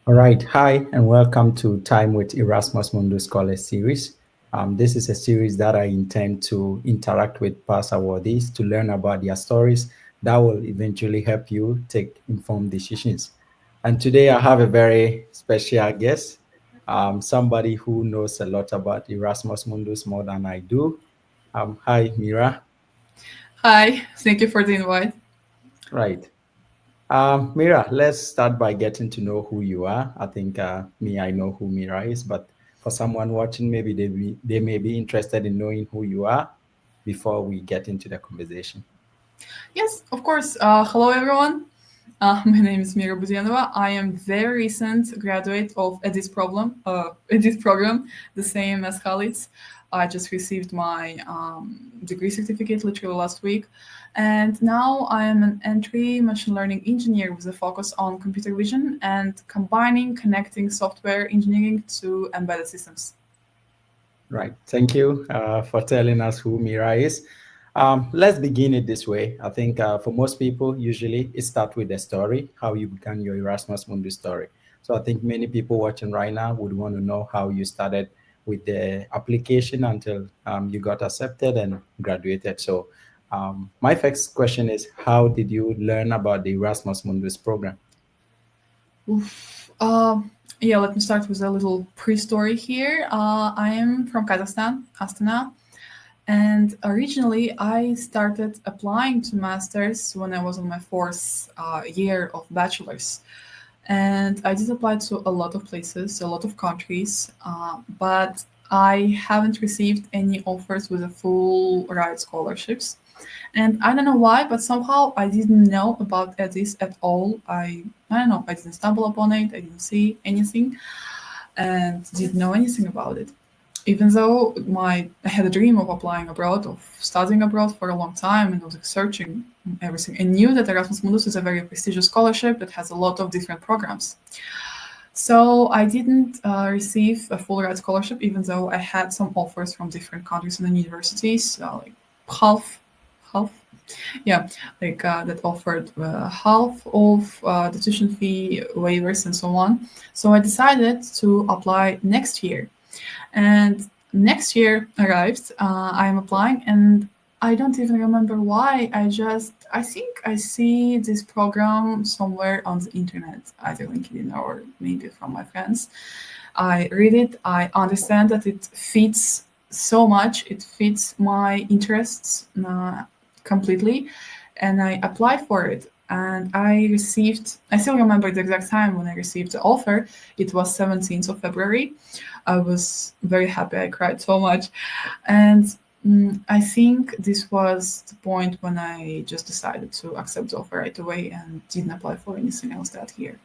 All right. Hi, and welcome to Time with Erasmus Mundus Scholarship series. This is a series that I intend to interact with past awardees to learn about their stories that will eventually help you take informed decisions. And today I have a very special guest, somebody who knows a lot about Erasmus Mundus more than I do. Hi, Mira. Hi, thank you for the invite. Right. Mira, let's start by getting to know who you are. I think I know who Mira is, but for someone watching, maybe they may be interested in knowing who you are before we get into the conversation. Yes, of course. Hello, everyone. My name is Mira Budianova. I am very recent graduate of Edit program, the same as Khalid's. I just received my degree certificate literally last week, and now I am an entry machine learning engineer with a focus on computer vision and connecting software engineering to embedded systems. Right. Thank you for telling us who Mira is. Let's begin it this way. I think for most people, usually it starts with the story, how you began your Erasmus Mundus story. So I think many people watching right now would want to know how you started with the application until you got accepted and graduated. So my first question is, how did you learn about the Erasmus Mundus program? Oof. Yeah, let me start with a little pre-story here. I am from Kazakhstan, Astana, and originally I started applying to masters when I was on my fourth year of bachelor's. And I did apply to a lot of places, a lot of countries, but I haven't received any offers with a full ride scholarships. And I don't know why, but somehow I didn't know about this at all. I don't know, I didn't stumble upon it, I didn't see anything and didn't know anything about it. Even though I had a dream of applying abroad, of studying abroad for a long time, and I was like, searching everything, and knew that Erasmus Mundus is a very prestigious scholarship that has a lot of different programs. So I didn't receive a full ride scholarship, even though I had some offers from different countries and universities, like half, half, yeah, like that offered half of the tuition fee waivers and so on. So I decided to apply next year, and next year arrived. I am applying, and I don't even remember why. I think I see this program somewhere on the internet, either LinkedIn or maybe from my friends. I read it. I understand that it fits so much. It fits my interests completely, and I applied for it. And I still remember the exact time when I received the offer. It was 17th of February. I was very happy. I cried so much. And I think this was the point when I just decided to accept the offer right away and didn't apply for anything else that year.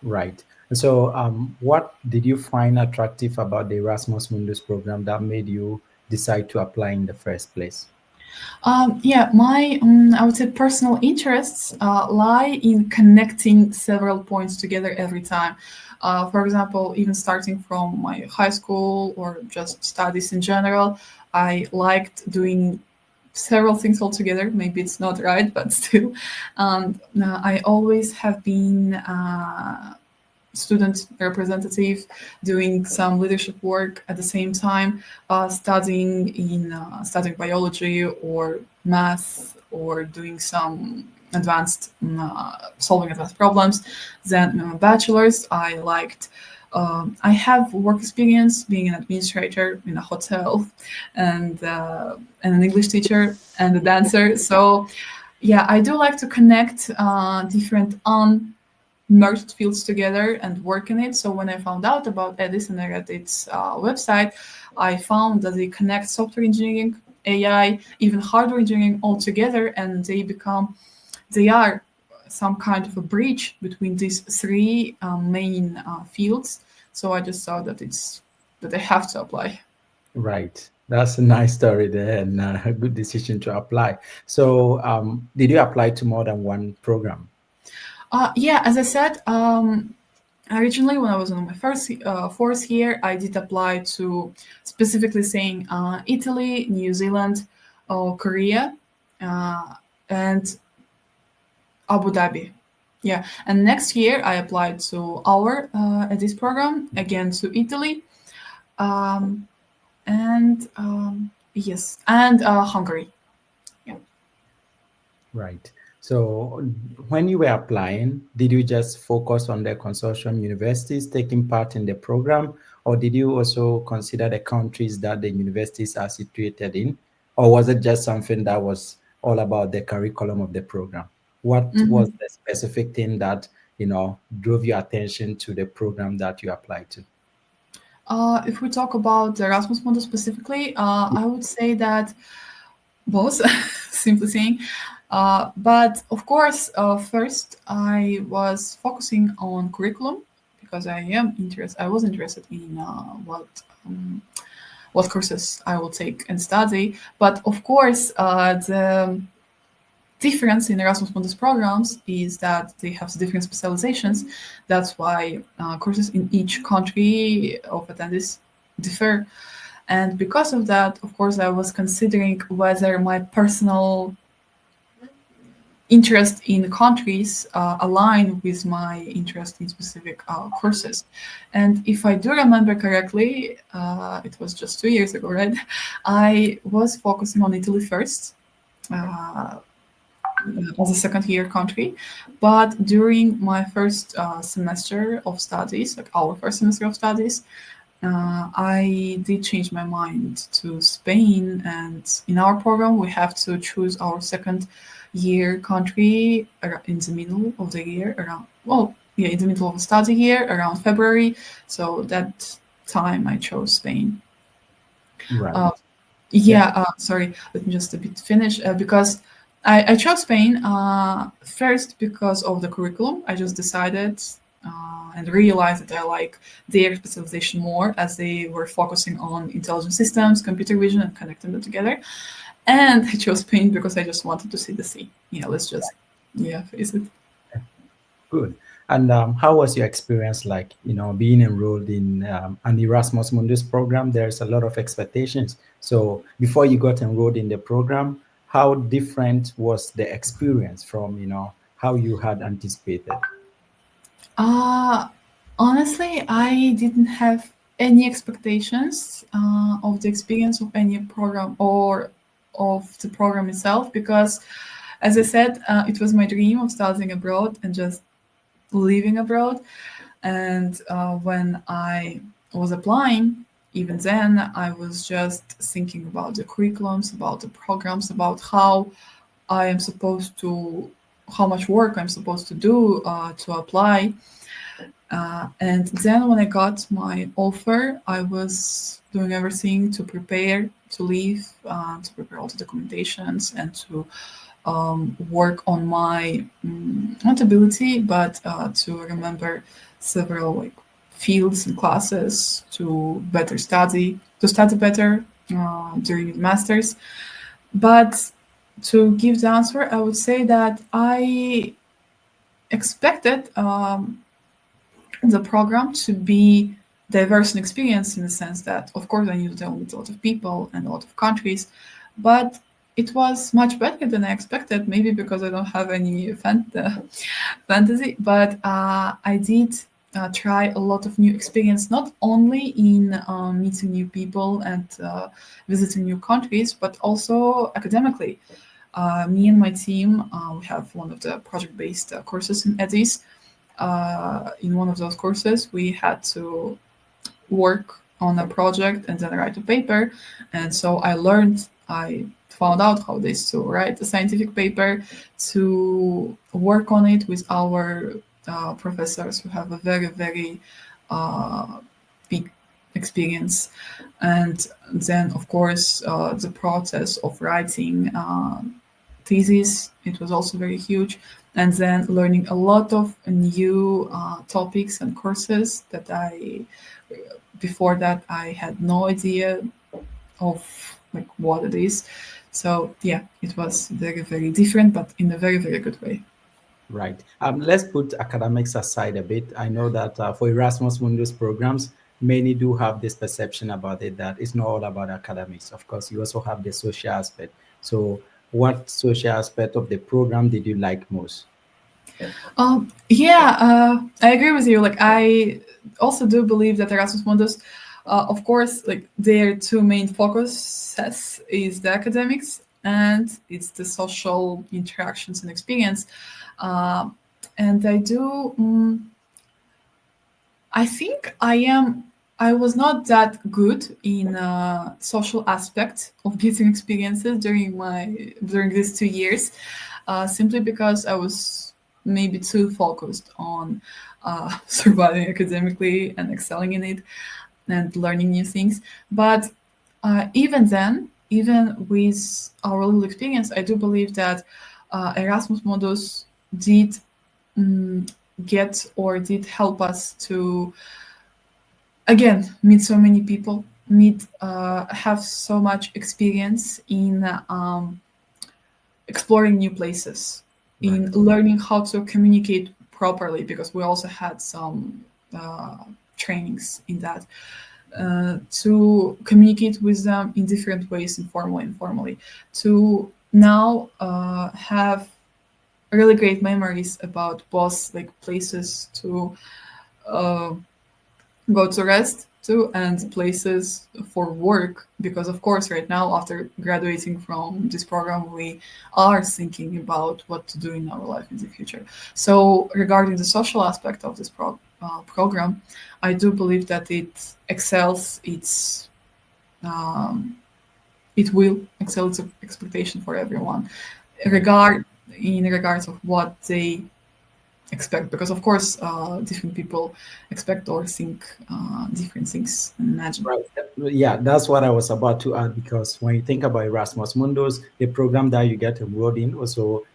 Right. And so, what did you find attractive about the Erasmus Mundus program that made you decide to apply in the first place? Yeah, my I would say personal interests lie in connecting several points together every time. For example, even starting from my high school or just studies in general, I liked doing several things all together. Maybe it's not right, but still. And I always have been student representative, doing some leadership work at the same time, studying biology or math or doing some advanced solving advanced problems. Then in my bachelor's, I liked. I have work experience being an administrator in a hotel, and an English teacher and a dancer. So yeah, I do like to connect different merged fields together and work in it. So when I found out about Edis and I read its website, I found that they connect software engineering, AI, even hardware engineering all together, and they are some kind of a bridge between these three main fields. So I just saw that I have to apply. Right. That's a nice story there and a good decision to apply. So, did you apply to more than one program? Yeah, as I said, originally when I was in my fourth year, I did apply to specifically saying Italy, New Zealand, Korea, uh, and Abu Dhabi. Yeah, and next year I applied to our at this program again to Italy, um, and yes, and Hungary. Yeah. Right. So when you were applying, did you just focus on the consortium universities taking part in the program, or did you also consider the countries that the universities are situated in? Or was it just something that was all about the curriculum of the program? What was Mhm. the specific thing that, drove your attention to the program that you applied to? If we talk about the Erasmus Mundus specifically, I would say that both, simply saying. But of course, first I was focusing on curriculum because I was interested in what courses I will take and study. But of course, the difference in Erasmus Mundus programs is that they have different specializations. That's why courses in each country of attendees differ. And because of that, of course, I was considering whether my personal interest in countries align with my interest in specific courses. And if I do remember correctly, it was just 2 years ago, right? I was focusing on Italy first. Uh, as a second year country. But during my first semester of studies, like our first semester of studies, I did change my mind to Spain. And in our program, we have to choose our second year country in the middle of the year, around, well, yeah, in the middle of the study year, around February. So that time I chose Spain. Right. Uh, Yeah. yeah, sorry, let me just a bit finish because I chose Spain first because of the curriculum. I just decided and realized that I like their specialization more as they were focusing on intelligent systems, computer vision, and connecting them together. And I chose Spain because I just wanted to see the sea. Yeah, let's just, yeah, face it. Good. And how was your experience like, being enrolled in an Erasmus Mundus program? There's a lot of expectations. So before you got enrolled in the program, how different was the experience from, how you had anticipated? Uh, Honestly, I didn't have any expectations of the experience of any program or of the program itself because, as I said, it was my dream of studying abroad and just living abroad. And when I was applying, even then, I was just thinking about the curriculums, about the programs, about how I am supposed to, how much work I'm supposed to do to apply. And then when I got my offer, I was doing everything to prepare to leave, to prepare all the documentations and to work on my not ability, but to remember several like fields and classes to better study, to study better during the masters. But to give the answer, I would say that I expected the program to be diverse in experience in the sense that, of course, I knew there were a lot of people and a lot of countries, but it was much better than I expected. Maybe because I don't have any fantasy, but I did try a lot of new experience, not only in meeting new people and visiting new countries, but also academically. Me and my team, we have one of the project-based courses in EDIS, in one of those courses, we had to work on a project and then write a paper. And so I found out how this to write a scientific paper, to work on it with our professors who have a very, very uh, big experience. And then, of course, the process of writing thesis, it was also very huge. And then learning a lot of new topics and courses that before that I had no idea of like what it is. So yeah, it was very, very different, but in a very, very good way. Right. Let's put academics aside a bit. I know that for Erasmus Mundus programs, many do have this perception about it that it's not all about academics. Of course, you also have the social aspect. So, what social aspect of the program did you like most? Yeah, I agree with you. Like, I also do believe that Erasmus Mundus, of course, like their two main focuses is the academics and it's the social interactions and experience. Uh, and I do, I think I was not that good in social aspect of getting experiences during these 2 years, simply because I was maybe too focused on surviving academically and excelling in it and learning new things. But even then, even with our little experience, I do believe that Erasmus Mundus did mm, get or did help us to again meet so many people, meet have so much experience in exploring new places, Right. in learning how to communicate properly, because we also had some uh, trainings in that, to communicate with them in different ways, informally, informally, to now have really great memories about both like places to uh, go to rest to and places for work, because of course right now after graduating from this program we are thinking about what to do in our life in the future. So regarding the social aspect of this program, I do believe that it excels its it will excel its expectation for everyone, Right. regard in regards of what they expect, because of course different people expect or think different things and imagine. Right. Yeah, that's what I was about to add because when you think about Erasmus Mundus, the program that you get enrolled in also,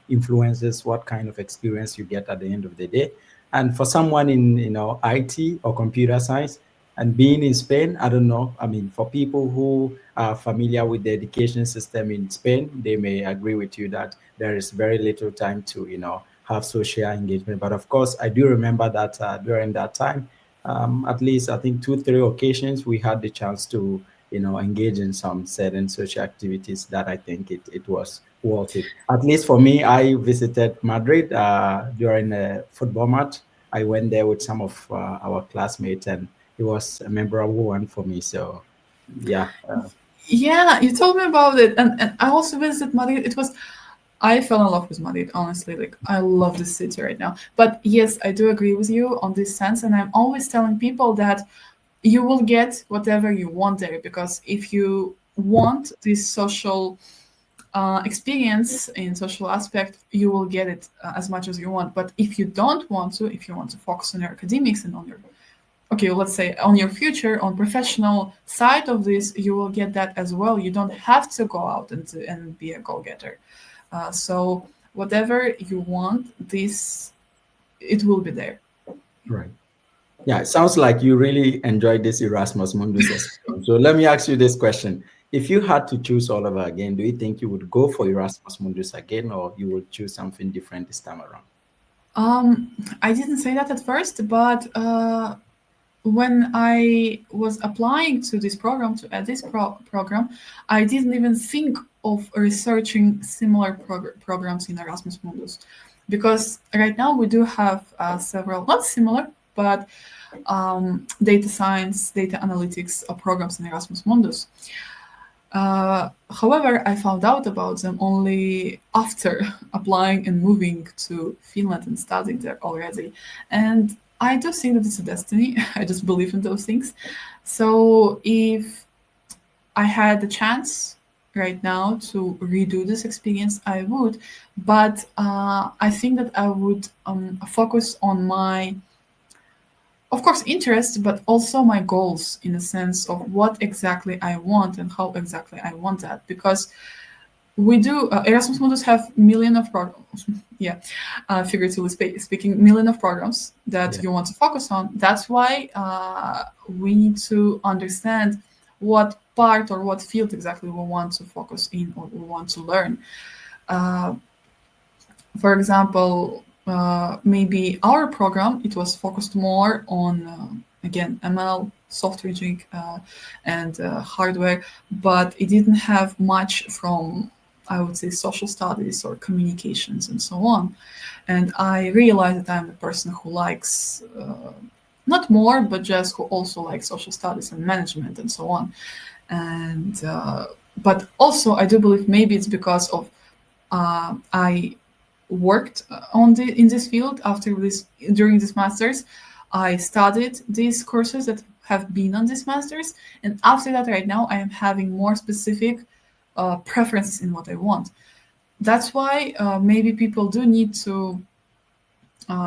influences what kind of experience you get at the end of the day. And for someone in, IT or computer science and being in Spain, I don't know. I mean, for people who are familiar with the education system in Spain, they may agree with you that there is very little time to, have social engagement. But of course, I do remember that during that time, at least I think two, three occasions we had the chance to, engage in some certain social activities that I think it was worth it. At least for me, I visited Madrid during a football match. I went there with some of our classmates, and it was a memorable one for me. So, yeah, Yeah, you told me about it, and I also visited Madrid. It was I fell in love with Madrid, honestly. Like, I love this city right now. But yes, I do agree with you on this sense, and I'm always telling people that you will get whatever you want there, because if you want this social experience in social aspect, you will get it as much as you want. But if you don't want to, if you want to focus on your academics and on your okay, let's say on your future, on professional side of this, you will get that as well. You don't have to go out and be a go-getter. So whatever you want, this it will be there. right. Yeah, it sounds like you really enjoyed this Erasmus Mundus experience. So let me ask you this question. If you had to choose all over again, do you think you would go for Erasmus Mundus again or you would choose something different this time around? I didn't say that at first, but when I was applying to this program, to add this program, I didn't even think of researching similar programs in Erasmus Mundus, because right now we do have several, not similar, but data science, data analytics programs in Erasmus Mundus. However, I found out about them only after applying and moving to Finland and studying there already. And I do think that it's a destiny. I just believe in those things. So if I had the chance right now to redo this experience, I would. But I think that I would focus on my, of course, interest, but also my goals in the sense of what exactly I want and how exactly I want that. Because we do Erasmus Mundus have million of programs, yeah, figuratively speaking, million of programs that Yeah. you want to focus on. That's why we need to understand what part or what field exactly we want to focus in or we want to learn. Uh, for example, maybe our program it was focused more on again ML, software engineering, and hardware, but it didn't have much from I would say, social studies or communications and so on. And I realized that I'm a person who likes not more, but just who also likes social studies and management and so on. And but also I do believe maybe it's because of I worked in this field after this during this masters. I studied these courses that have been on this masters, and after that, right now I am having more specific preferences in what I want. That's why maybe people do need to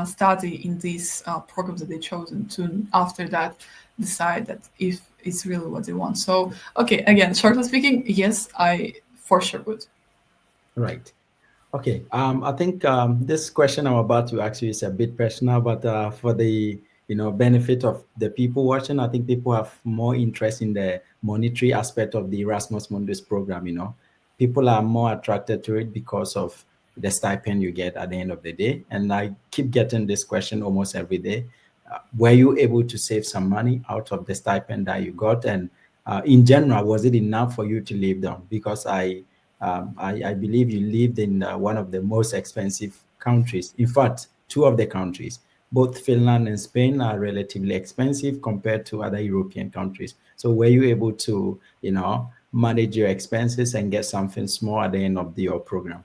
study in these programs that they chosen to after that decide that if it's really what they want. So okay, again, shortly speaking, yes, I for sure would. Right. Okay. I think this question I'm about to ask you is a bit personal, but for the benefit of the people watching, I think people have more interest in the monetary aspect of the Erasmus Mundus program. People are more attracted to it because of the stipend you get at the end of the day. And I keep getting this question almost every day. Were you able to save some money out of the stipend that you got? And in general, was it enough for you to live down? Because I believe you lived in one of the most expensive countries. In fact, two of the countries, both Finland and Spain, are relatively expensive compared to other European countries. So were you able to, manage your expenses and get something small at the end of your program?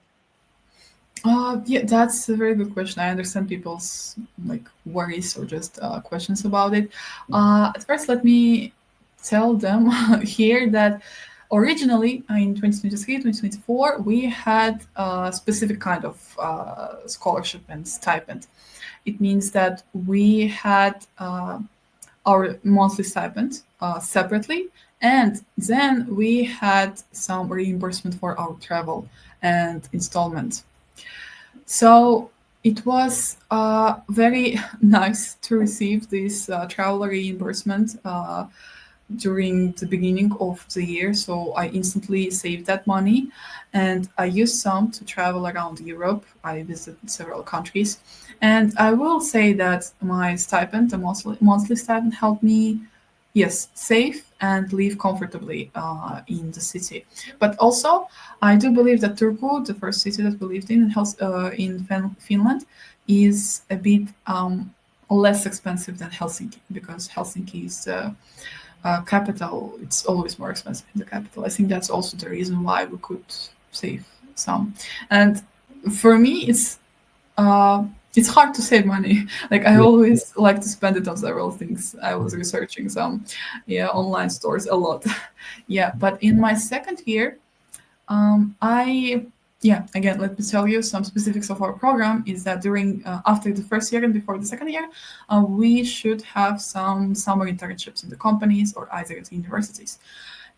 Yeah, that's a very good question. I understand people's like worries or just questions about it. At first, let me tell them here that originally in 2023, 2024, we had a specific kind of scholarship and stipend. It means that we had our monthly stipend separately, and then we had some reimbursement for our travel and installment. So it was very nice to receive this travel reimbursement during the beginning of the year. So I instantly saved that money and I used some to travel around Europe. I visited several countries. And I will say that my stipend, the monthly stipend, helped me, yes, save and live comfortably in the city. But also, I do believe that Turku, the first city that we lived in Finland, is a bit less expensive than Helsinki because Helsinki is the capital. It's always more expensive in the capital. I think that's also the reason why we could save some. And for me, it's hard to save money. Like I Yeah. always like to spend it on several things. I was researching some, yeah, online stores a lot. Yeah, but in my second year, I yeah, again, let me tell you some specifics of our program. Is that during after the first year and before the second year, we should have some summer internships in the companies or either at universities,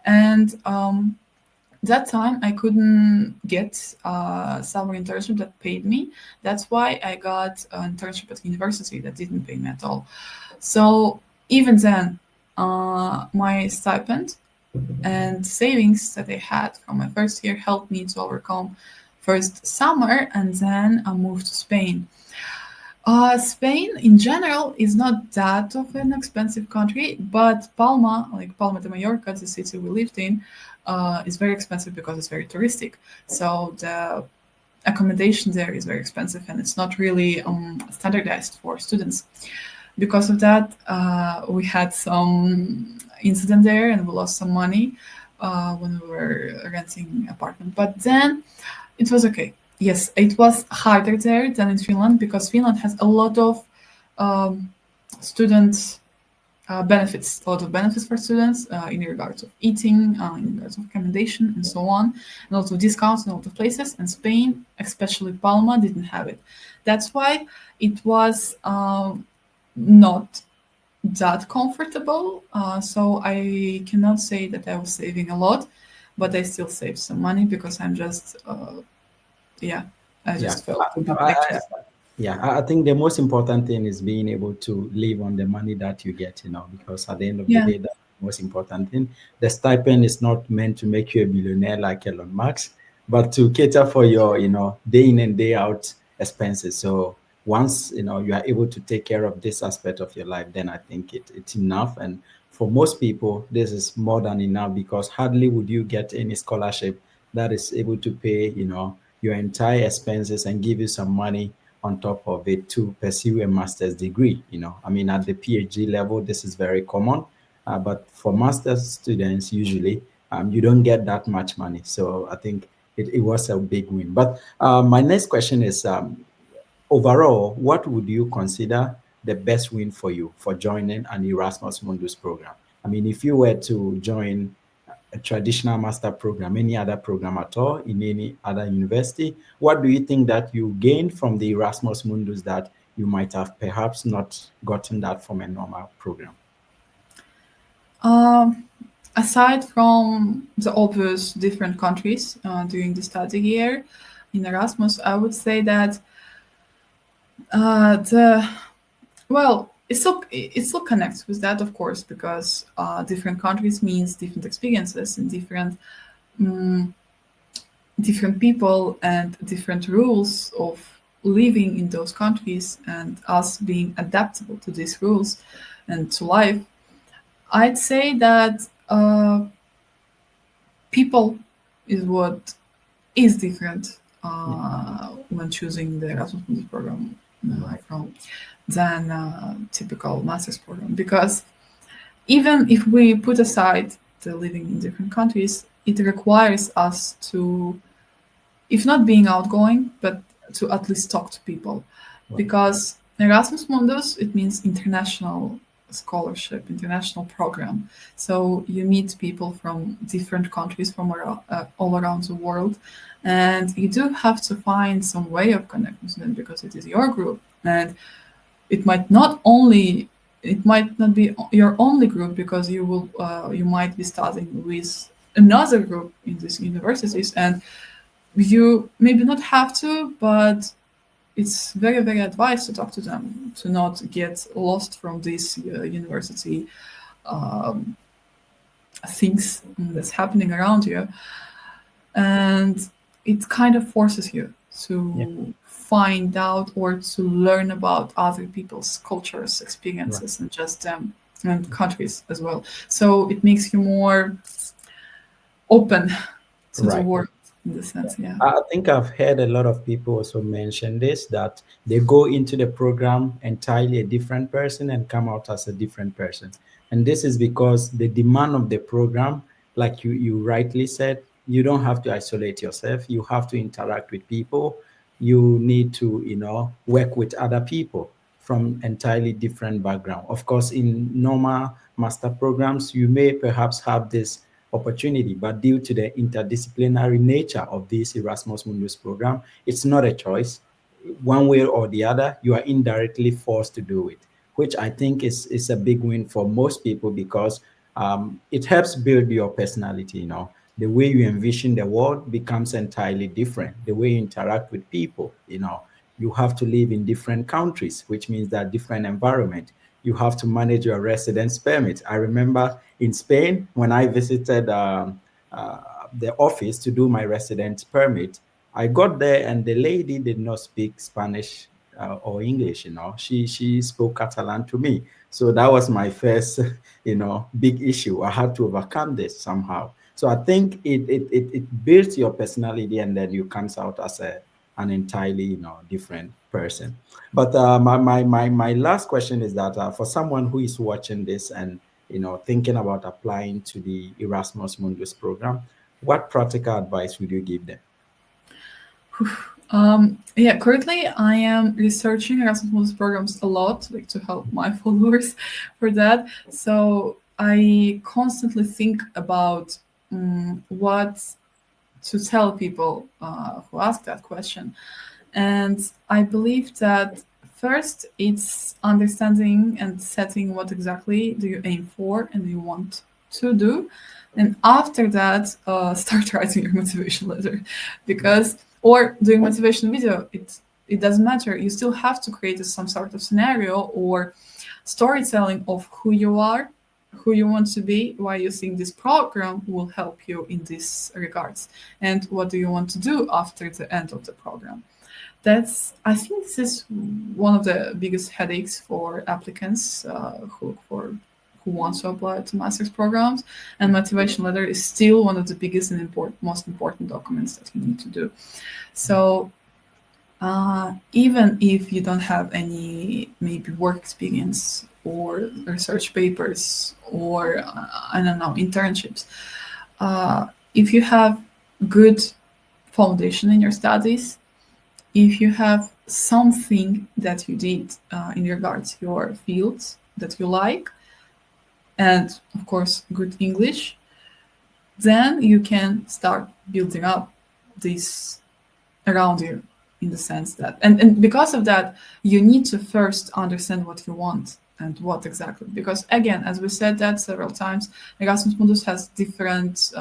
and that time I couldn't get a summer internship that paid me. That's why I got an internship at university that didn't pay me at all. So even then, my stipend and savings that I had from my first year helped me to overcome first summer and then I moved to Spain. Spain in general is not that of an expensive country, but Palma, like Palma de Mallorca, the city we lived in, is very expensive because it's very touristic. So the accommodation there is very expensive and it's not really standardized for students. Because of that, we had some incident there and we lost some money when we were renting apartment. But then it was okay. Yes, it was harder there than in Finland because Finland has a lot of um, student benefits, a lot of benefits for students in regards of eating, in regards of accommodation, and so on, and a lot of discounts in a lot of places. And Spain, especially Palma, didn't have it. That's why it was not that comfortable. So I cannot say that I was saving a lot, but I still saved some money because I'm just yeah, I Yeah. just felt a bit I, anxious. Yeah, I think the most important thing is being able to live on the money that you get, because at the end of the Yeah, day, that's the most important thing. The stipend is not meant to make you a billionaire like Elon Musk, but to cater for your, day in and day out expenses. So once, you are able to take care of this aspect of your life, then I think it's enough. And for most people, this is more than enough because hardly would you get any scholarship that is able to pay, your entire expenses and give you some money on top of it to pursue a master's degree. I mean, at the PhD level, this is very common, but for master's students, usually you don't get that much money. So I think it was a big win. But my next question is, overall, what would you consider the best win for you for joining an Erasmus Mundus program? I mean, if you were to join a traditional master program, any other program at all in any other university, what do you think that you gained from the Erasmus Mundus that you might have perhaps not gotten that from a normal program? Um, Aside from the obvious different countries during the study year in Erasmus, I would say that the well, it still connects with that, of course, because different countries means different experiences and mm, different people and different rules of living in those countries, and us being adaptable to these rules and to life. I'd say that people is what is different Yeah, when choosing the Erasmus Mundus program right, from than typical master's program, because even if we put aside the living in different countries, it requires us to, if not being outgoing, but to at least talk to people, right, because Erasmus Mundus, it means international scholarship, international program. So you meet people from different countries from all around the world, and you do have to find some way of connecting with them because it is your group, and it might not be your only group, because you might be studying with another group in these universities, and you maybe not have to, but it's very, very advised to talk to them to not get lost from this university um, things that's happening around you. And it kind of forces you yeah, to find out or to learn about other people's cultures, right. experiences, and just them and countries as well. So it makes you more open to the Right. world in the sense, yeah. I think I've heard a lot of people also mention this, that they go into the program entirely a different person and come out as a different person. And this is because the demand of the program, like you rightly said, you don't have to isolate yourself. You have to interact with people. You need to, work with other people from entirely different background. Of course, in normal master programs, you may perhaps have this opportunity, but due to the interdisciplinary nature of this Erasmus Mundus program, it's not a choice. One way or the other, you are indirectly forced to do it, which I think is a big win for most people, because it helps build your personality. The way you envision the world becomes entirely different. The way you interact with people, you have to live in different countries, which means that different environment. You have to manage your residence permit. I remember in Spain when I visited the office to do my residence permit. I got there and the lady did not speak Spanish or English. She spoke Catalan to me. So that was my first, big issue. I had to overcome this somehow. So I think it builds your personality, and then you comes out as an entirely, different person. But my last question is that for someone who is watching this and thinking about applying to the Erasmus Mundus program, what practical advice would you give them? Yeah, currently I am researching Erasmus Mundus programs a lot, like to help my followers for that. So I constantly think about what to tell people who ask that question. And I believe that first it's understanding and setting what exactly do you aim for and you want to do. And after that, start writing your motivation letter, because or doing motivation video. It doesn't matter. You still have to create some sort of scenario or storytelling of who you are, who you want to be, why you think this program will help you in these regards, and what do you want to do after the end of the program. That's, I think this is one of the biggest headaches for applicants who wants to apply to master's programs, and motivation letter is still one of the biggest and most important documents that you need to do. So even if you don't have any maybe work experience or research papers or I don't know, internships, if you have good foundation in your studies, if you have something that you did in regards to your fields that you like, and of course good English, then you can start building up this around you, in the sense that, and because of that, you need to first understand what you want and what exactly, because again, as we said that several times, Erasmus Mundus has different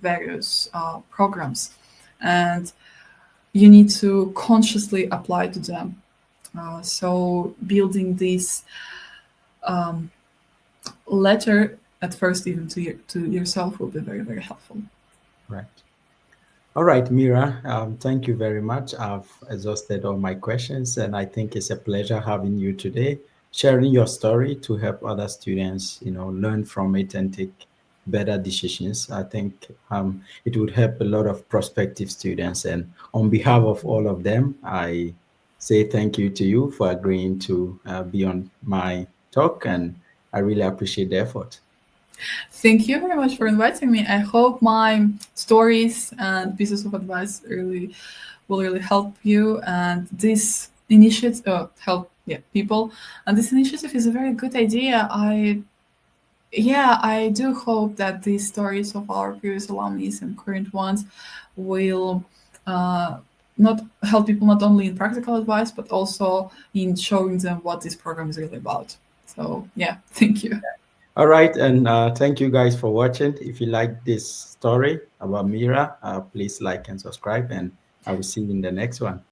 various programs, and you need to consciously apply to them. So building this letter at first, even to yourself, will be very, very helpful. Right. All right, Mira, thank you very much. I've exhausted all my questions, and I think it's a pleasure having you today, sharing your story to help other students, learn from it and take better decisions. I think it would help a lot of prospective students. And on behalf of all of them, I say thank you to you for agreeing to be on my talk, and I really appreciate the effort. Thank you very much for inviting me. I hope my stories and pieces of advice really will really help you. And this initiative help people. And this initiative is a very good idea. I do hope that these stories of our previous alumni and current ones will not help people not only in practical advice but also in showing them what this program is really about. So yeah, thank you. All right, and thank you guys for watching. If you like this story about Mira, please like and subscribe, and I will see you in the next one.